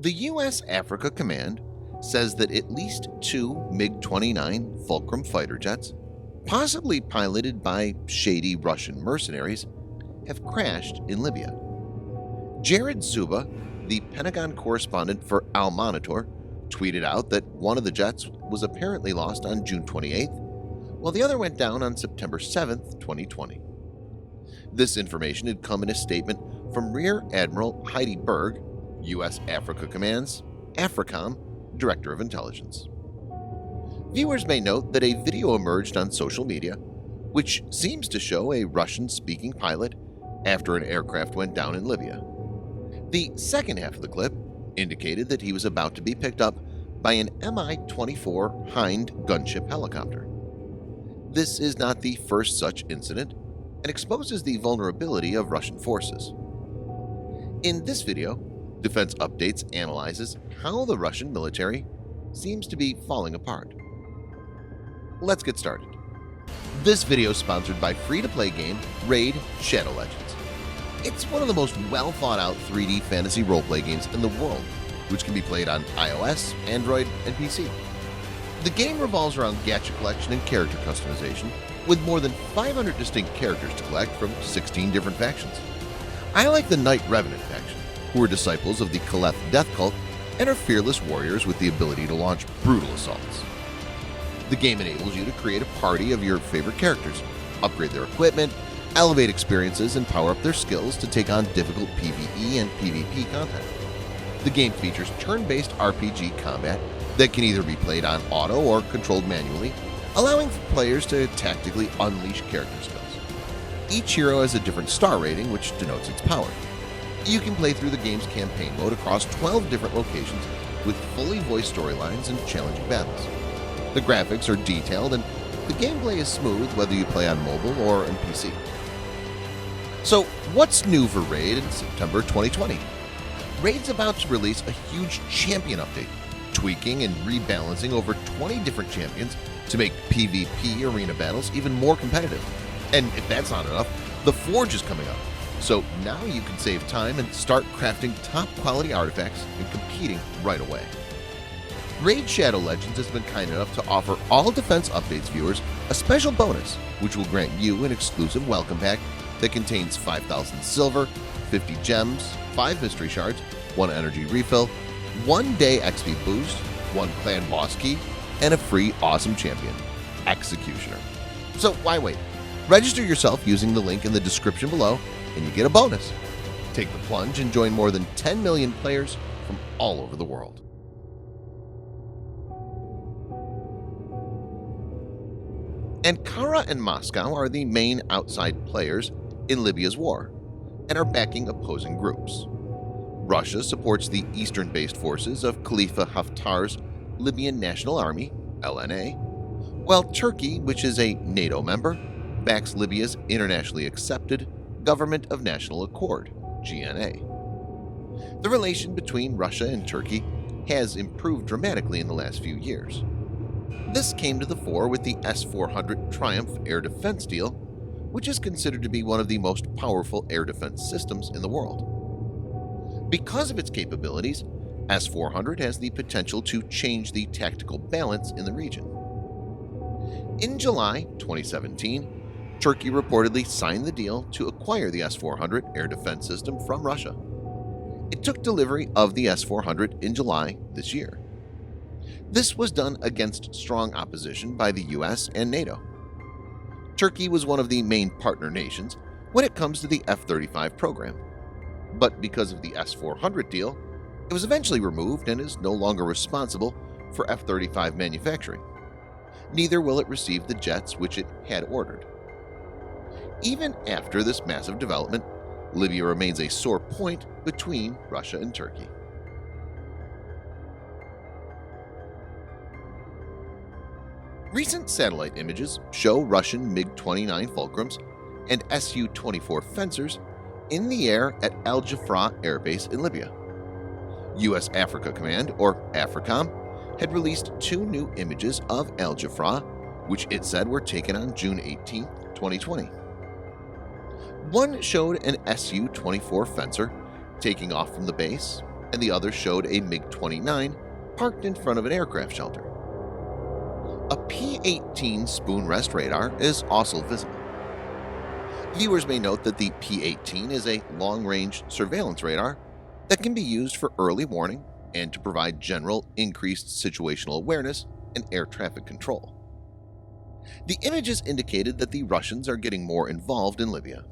The U.S. Africa Command says that at least 2 MiG-29 Fulcrum fighter jets, possibly piloted by shady Russian mercenaries, have crashed in Libya. Jared Szuba, the Pentagon correspondent for Al Monitor, tweeted out that one of the jets was apparently lost on June 28th, while the other went down on September 7th, 2020. This information had come in a statement from Rear Admiral Heidi Berg, U.S. Africa Command's AFRICOM Director of Intelligence. Viewers may note that a video emerged on social media which seems to show a Russian-speaking pilot after an aircraft went down in Libya. The second half of the clip indicated that he was about to be picked up by an Mi-24 Hind gunship helicopter. This is not the first such incident and exposes the vulnerability of Russian forces. In this video, Defense Updates analyzes how the Russian military seems to be falling apart. Let's get started. This video is sponsored by free-to-play game Raid Shadow Legends. It's one of the most well-thought-out 3D fantasy roleplay games in the world, which can be played on iOS, Android, and PC. The game revolves around gacha collection and character customization, with more than 500 distinct characters to collect from 16 different factions. I like the Knight Revenant faction, who are disciples of the Kaleth Death Cult and are fearless warriors with the ability to launch brutal assaults. The game enables you to create a party of your favorite characters, upgrade their equipment, elevate experiences, and power up their skills to take on difficult PvE and PvP content. The game features turn-based RPG combat that can either be played on auto or controlled manually, allowing for players to tactically unleash character skills. Each hero has a different star rating, which denotes its power. You can play through the game's campaign mode across 12 different locations with fully voiced storylines and challenging battles. The graphics are detailed and the gameplay is smooth whether you play on mobile or on PC. So what's new for Raid in September 2020? Raid's about to release a huge champion update, tweaking and rebalancing over 20 different champions to make PvP arena battles even more competitive. And if that's not enough, the Forge is coming up, so now you can save time and start crafting top quality artifacts and competing right away. Raid Shadow Legends has been kind enough to offer all Defense Updates viewers a special bonus, which will grant you an exclusive welcome pack that contains 5,000 silver, 50 gems, 5 mystery shards, 1 energy refill, 1 day XP boost, 1 clan boss key, and a free awesome champion, Executioner. So why wait? Register yourself using the link in the description below and you get a bonus. Take the plunge and join more than 10 million players from all over the world. Ankara and Moscow are the main outside players in Libya's war and are backing opposing groups. Russia supports the eastern-based forces of Khalifa Haftar's Libyan National Army, LNA, while Turkey, which is a NATO member, backs Libya's internationally accepted Government of National Accord, GNA. The relation between Russia and Turkey has improved dramatically in the last few years. This came to the fore with the S-400 Triumph air defense deal, which is considered to be one of the most powerful air defense systems in the world. Because of its capabilities, S-400 has the potential to change the tactical balance in the region. In July 2017, Turkey reportedly signed the deal to acquire the S-400 air defense system from Russia. It took delivery of the S-400 in July this year. This was done against strong opposition by the US and NATO. Turkey was one of the main partner nations when it comes to the F-35 program. But because of the S-400 deal, it was eventually removed and is no longer responsible for F-35 manufacturing. Neither will it receive the jets which it had ordered. Even after this massive development, Libya remains a sore point between Russia and Turkey. Recent satellite images show Russian MiG-29 Fulcrums and Su-24 Fencers in the air at Al Jafra Air Base in Libya. U.S. Africa Command, or AFRICOM, had released 2 new images of Al Jafra, which it said were taken on June 18, 2020. One showed an Su-24 Fencer taking off from the base, and the other showed a MiG-29 parked in front of an aircraft shelter. A P-18 spoon rest radar is also visible. Viewers may note that the P-18 is a long-range surveillance radar that can be used for early warning and to provide general increased situational awareness and air traffic control. The images indicated that the Russians are getting more involved in Libya.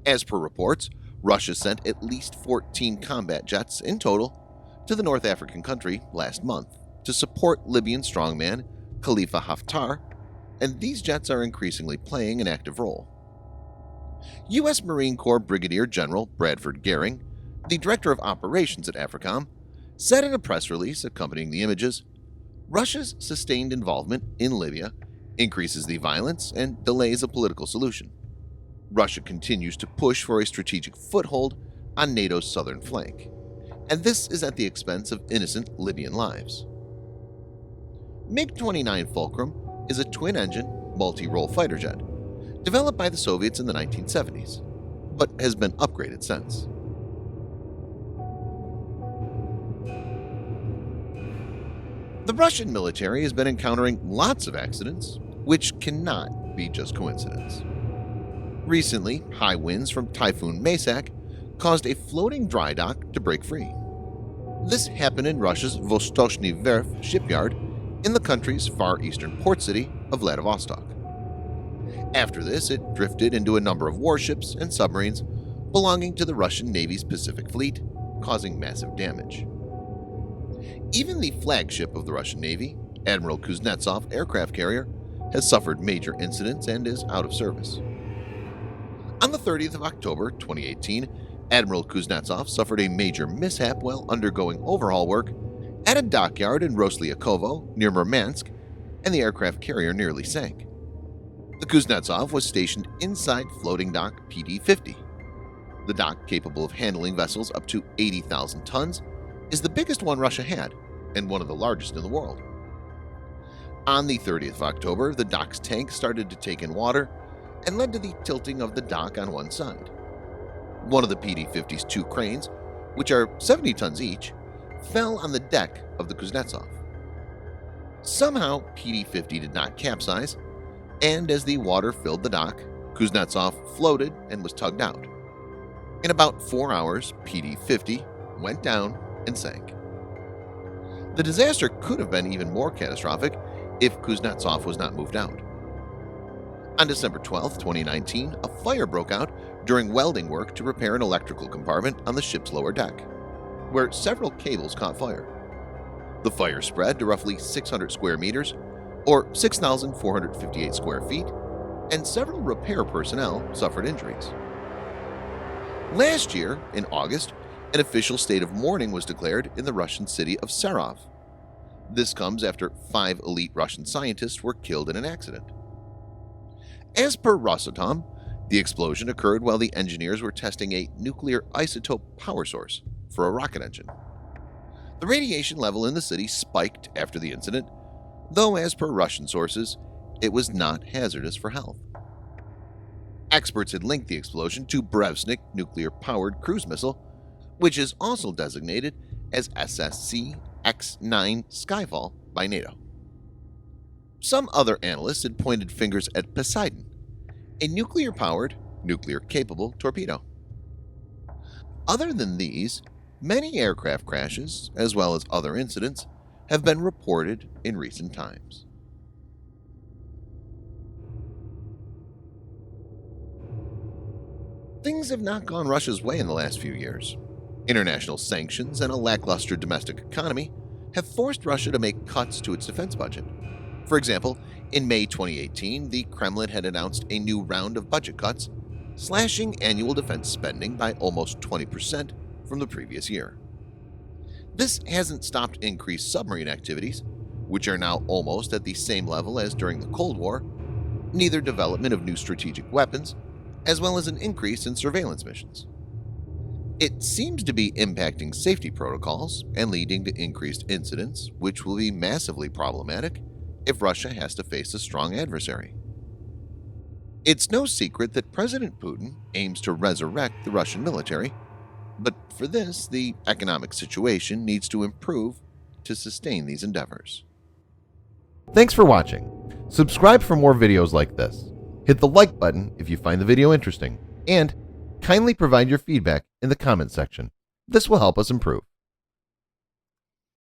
As per reports, Russia sent at least 14 combat jets in total to the North African country last month to support Libyan strongman Khalifa Haftar, and these jets are increasingly playing an active role. U.S. Marine Corps Brigadier General Bradford Gehring, the Director of Operations at AFRICOM, said in a press release accompanying the images, "Russia's sustained involvement in Libya increases the violence and delays a political solution. Russia continues to push for a strategic foothold on NATO's southern flank, and this is at the expense of innocent Libyan lives." MiG-29 Fulcrum is a twin-engine, multi-role fighter jet developed by the Soviets in the 1970s, but has been upgraded since. The Russian military has been encountering lots of accidents, which cannot be just coincidence. Recently, high winds from Typhoon Maysak caused a floating dry dock to break free. This happened in Russia's Vostochny Verf shipyard in the country's far eastern port city of Vladivostok. After this, it drifted into a number of warships and submarines belonging to the Russian Navy's Pacific Fleet, causing massive damage. Even the flagship of the Russian Navy, Admiral Kuznetsov aircraft carrier, has suffered major incidents and is out of service. On the 30th of October 2018, Admiral Kuznetsov suffered a major mishap while undergoing overhaul work at a dockyard in Roslyakovo near Murmansk, and the aircraft carrier nearly sank. The Kuznetsov was stationed inside floating dock PD-50. The dock, capable of handling vessels up to 80,000 tons, is the biggest one Russia had and one of the largest in the world. On the 30th of October, the dock's tank started to take in water and led to the tilting of the dock on one side. One of the PD-50's two cranes, which are 70 tons each, fell on the deck of the Kuznetsov. Somehow, PD-50 did not capsize, and as the water filled the dock, Kuznetsov floated and was tugged out. In about 4 hours, PD-50 went down and sank. The disaster could have been even more catastrophic if Kuznetsov was not moved out. On December 12, 2019, a fire broke out during welding work to repair an electrical compartment on the ship's lower deck, where several cables caught fire. The fire spread to roughly 600 square meters, or 6,458 square feet, and several repair personnel suffered injuries. Last year, in August, an official state of mourning was declared in the Russian city of Sarov. This comes after 5 elite Russian scientists were killed in an accident. As per Rosatom, the explosion occurred while the engineers were testing a nuclear isotope power source for a rocket engine. The radiation level in the city spiked after the incident, though as per Russian sources, it was not hazardous for health. Experts had linked the explosion to Brezhnev nuclear-powered cruise missile, which is also designated as SSC-X9 Skyfall by NATO. Some other analysts had pointed fingers at Poseidon, a nuclear-powered, nuclear-capable torpedo. Other than these, many aircraft crashes, as well as other incidents, have been reported in recent times. Things have not gone Russia's way in the last few years. International sanctions and a lackluster domestic economy have forced Russia to make cuts to its defense budget. For example, in May 2018, the Kremlin had announced a new round of budget cuts, slashing annual defense spending by almost 20% from the previous year. This hasn't stopped increased submarine activities, which are now almost at the same level as during the Cold War, neither development of new strategic weapons, as well as an increase in surveillance missions. It seems to be impacting safety protocols and leading to increased incidents, which will be massively problematic if Russia has to face a strong adversary. It's no secret that President Putin aims to resurrect the Russian military, But for this, the economic situation needs to improve to sustain these endeavors. Thanks for watching. Subscribe for more videos like this. Hit the like button if you find the video interesting, and kindly provide your feedback in the comment section. This will help us improve.